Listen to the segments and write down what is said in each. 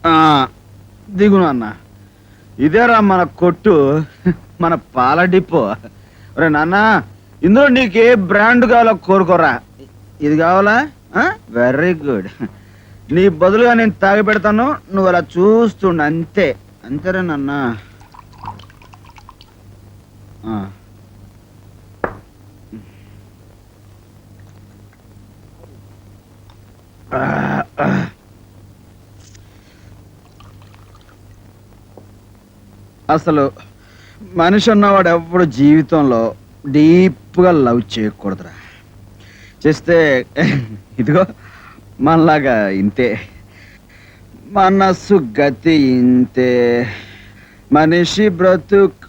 ఆ, దిగును అన్న. ఇదేరా మన కొట్టు, మన పాల డిపో. ఒరే నాన్న, ఇందులో నీకు ఏ బ్రాండ్ కావాలో కోరుకోరా. ఇది కావాలా? Very good. నీ బదులుగా నేను తాగి పెడతాను, నువ్వు అలా చూస్తుండు అంతే. అంతేరా నాన్న. ఆ. అసలు మనిషి ఉన్నవాడు ఎప్పుడు జీవితంలో డీప్గా లవ్ చేయకూడదురా. చేస్తే ఇదిగో మనలాగా ఇంతే, మనస్సు గతి ఇంతే, మనిషి బ్రతుక్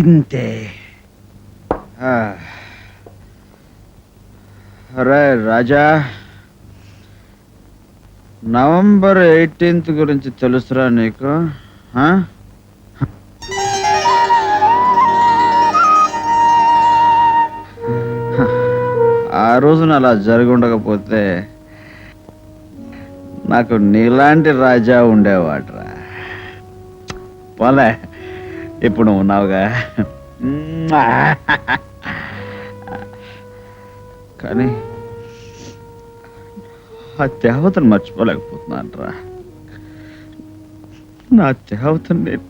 ఇంతే. అరే రాజా, నవంబర్ 18 గురించి తెలుసురా నీకు? ఆ రోజున అలా జరిగి ఉండకపోతే నాకు నీలాంటి రాజా ఉండేవాడ్రా. పోలే, ఇప్పుడు నువ్వు ఉన్నావుగా. కానీ ఆ దేవతను మర్చిపోలేకపోతున్నానరా. నా దేవతను నేను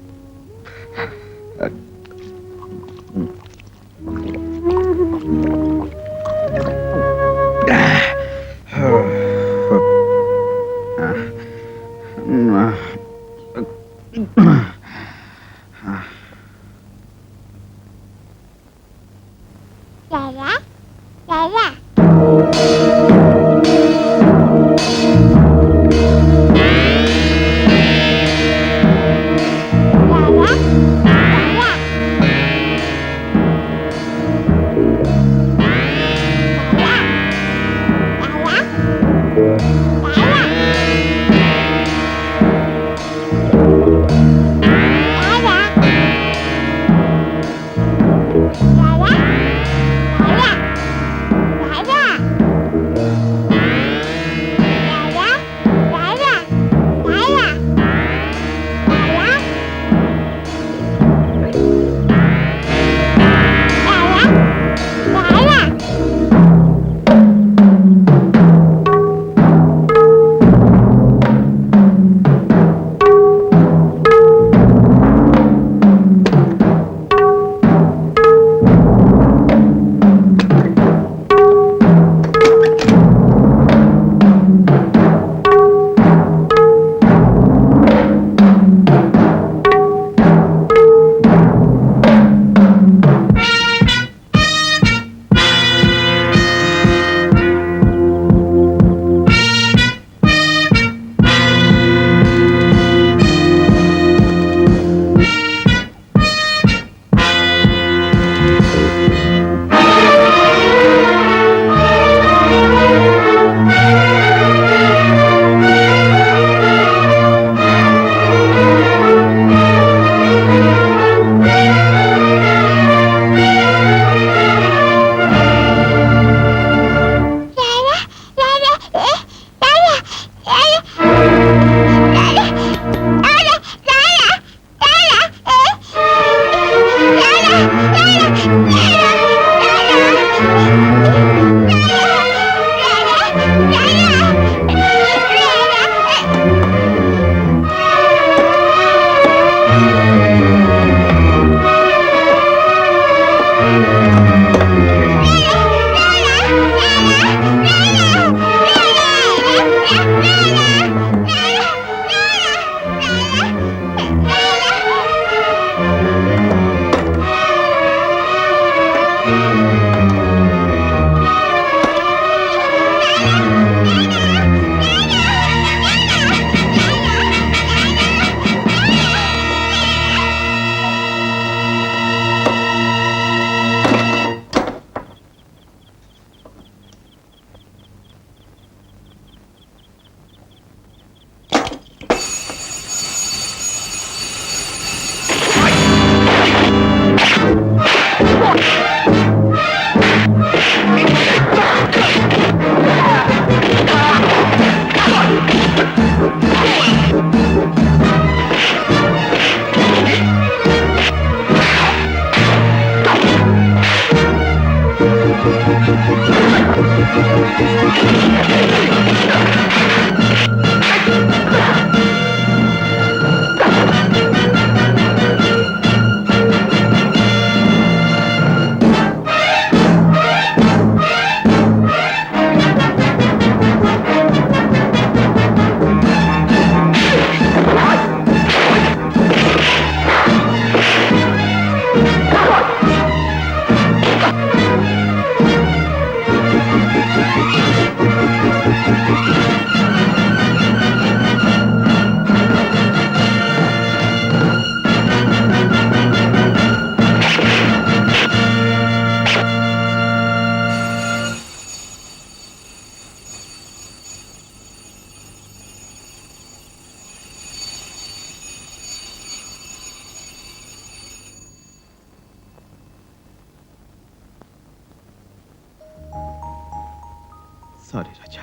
సారీ రాజా,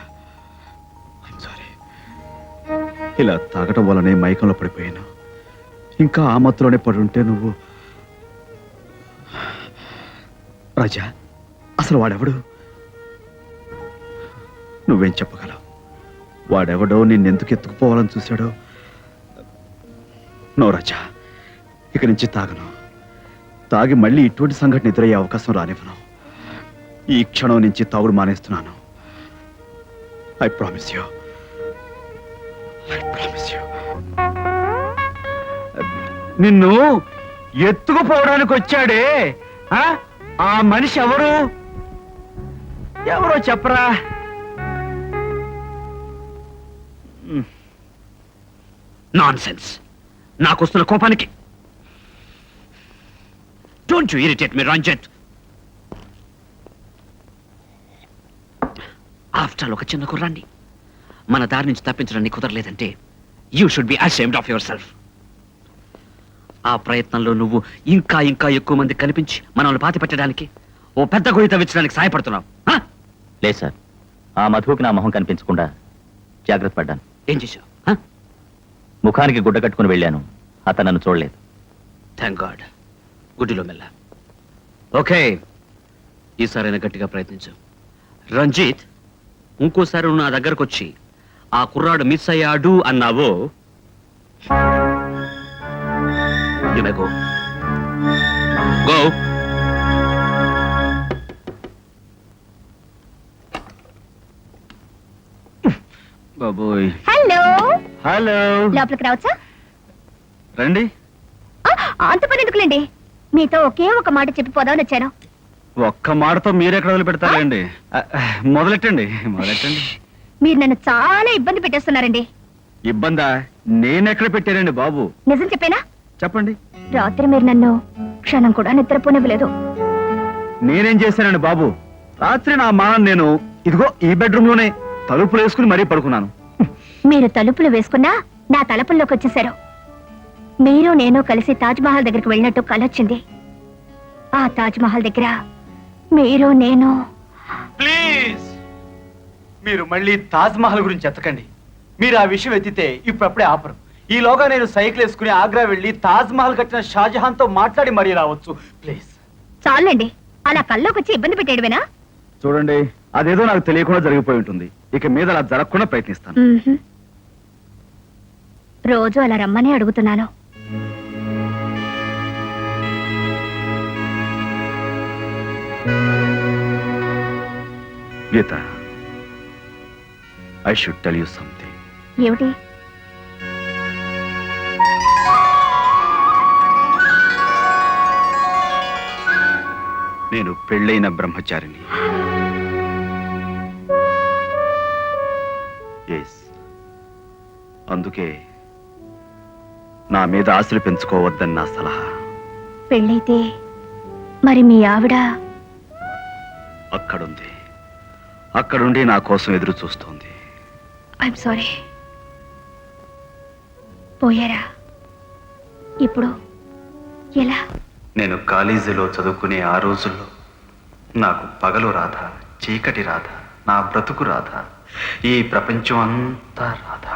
ఐమ్ సారీ. ఇలా తాగటం వల్లనే మైకంలో పడిపోయాను. ఇంకా ఆ మత్తులోనే పడి ఉంటే నువ్వు. రాజా, అసలు వాడెవడు? నువ్వేం చెప్పగలవు? వాడెవడో నిన్నెందుకు ఎత్తుకుపోవాలని చూశాడో? నో రాజా, ఇక నుంచి తాగను. తాగి మళ్ళీ ఇటువంటి సంఘటన ఎదురయ్యే అవకాశం రానివ్వను. ఈ క్షణం నుంచి తాగుడు మానేస్తున్నాను. I promise you. I promise you. నిన్ను ఎత్తుకుపోవడానికి వచ్చాడే ఆ మనిషి ఎవరు? ఎవరో చెప్పరా? నాన్సెన్స్. నాకొస్తున్న కోపానికి don't you irritate me Ranjith. After ఒక చిన్న కుర్రాన్ని మన దారి నుంచి తప్పించడానికి కుదరలేదంటే you should be ashamed of yourself. ఆ ప్రయత్నంలో నువ్వు ఇంకా ఇంకా ఎక్కువ మంది కనిపించి మనల్ని పాతి పెట్టడానికి ఓ పెద్ద గొయ్యి తవ్వించడానికి సహాయపడుతున్నావు. లేదు సార్, ఆ మధువుకి నా మొహం కనిపించకుండా జాగ్రత్త పడ్డాను. ఏం చేశావు? ముఖానికి గుడ్డ కట్టుకుని వెళ్ళాను. అతను నన్ను చూడలేదు. Thank God. గుడ్డిలో మెల్ల. ఓకే, ఈసారైనా గట్టిగా ప్రయత్నించు. రంజిత్, ఇంకోసారి నువ్వు నా దగ్గరకు వచ్చి ఆ కుర్రాడు మిస్ అయ్యాడు అన్నావో యు మే గో. గో. బాబోయ్. హలో హలో, లోపలికి రావచ్చా? రండి. అంత పని ఎందుకులేండి, మీతో ఒకే ఒక మాట చెప్పిపోదామని వచ్చాను. ఒక్క మాటతో మీరెక్కడ వదిలిపెడతారండి? మొదలెట్టండి. మీరు నన్ను చాలా ఇబ్బంది పెట్టేస్తున్నారండి. ఇబ్బందా? నేనెక్కడ పెట్టానండి బాబు? నిజం చెప్పేనా? చెప్పండి. రాత్రి మీరు నన్ను క్షణం కూడా నిద్రపోనివ్వలేదు. నేనేం చేశానండి బాబు? రాత్రి నా మాన నేను ఇదిగో ఈ బెడ్రూమ్ లోనే తలుపులు వేసుకుని మరీ పడుకున్నాను. మీరు తలుపులు వేసుకున్నా నా తలుపుల్లోకి వచ్చేశారు. మీరు నేను కలిసి తాజ్ మహల్ దగ్గరికి వెళ్ళినట్టు కలొచ్చింది. ఆ తాజ్ మహల్ దగ్గర మీరు నేను. ప్లీజ్, మీరు మళ్ళీ తాజ్ మహల్ గురించి ఎత్తకండి. మీరు ఆ విషయం ఎత్తితే ఇప్పుడప్పుడే ఆపరు. ఈలోగా నేను సైకిల్ వేసుకుని ఆగ్రా వెళ్ళి తాజ్ మహల్ కట్టిన షాజహాన్ తో మాట్లాడి మరీ రావచ్చు. ప్లీజ్. చాలండి, అలా కల్లోకి వచ్చి ఇబ్బంది పెట్టేడువేనా? చూడండి, అదేదో నాకు తెలియకుండా జరిగిపోయి ఉంటుంది. ఇక మీద అలా జరగకుండా ప్రయత్నిస్తాను. రోజు అలా రమ్మని అడుగుతున్నాను. Geetha, I should tell you something. ఏమిటి? నేను పెళ్ళైన బ్రహ్మచారిని. ఎస్, అందుకే నా మీద ఆశలు పెంచుకోవద్దని నా సలహా. పెళ్ళైతే మరి మీ ఆవిడ అక్కడుంది. అక్కడుండి నా కోసం ఎదురు చూస్తోంది. I'm sorry. పోయారా? ఇప్పుడు ఎలా? నేను కాలేజీలో చదువుకునే ఆ రోజుల్లో నాకు పగలు రాధ, చీకటి రాధ, నా బ్రతుకు రాధ, ఈ ప్రపంచం అంతా రాధ.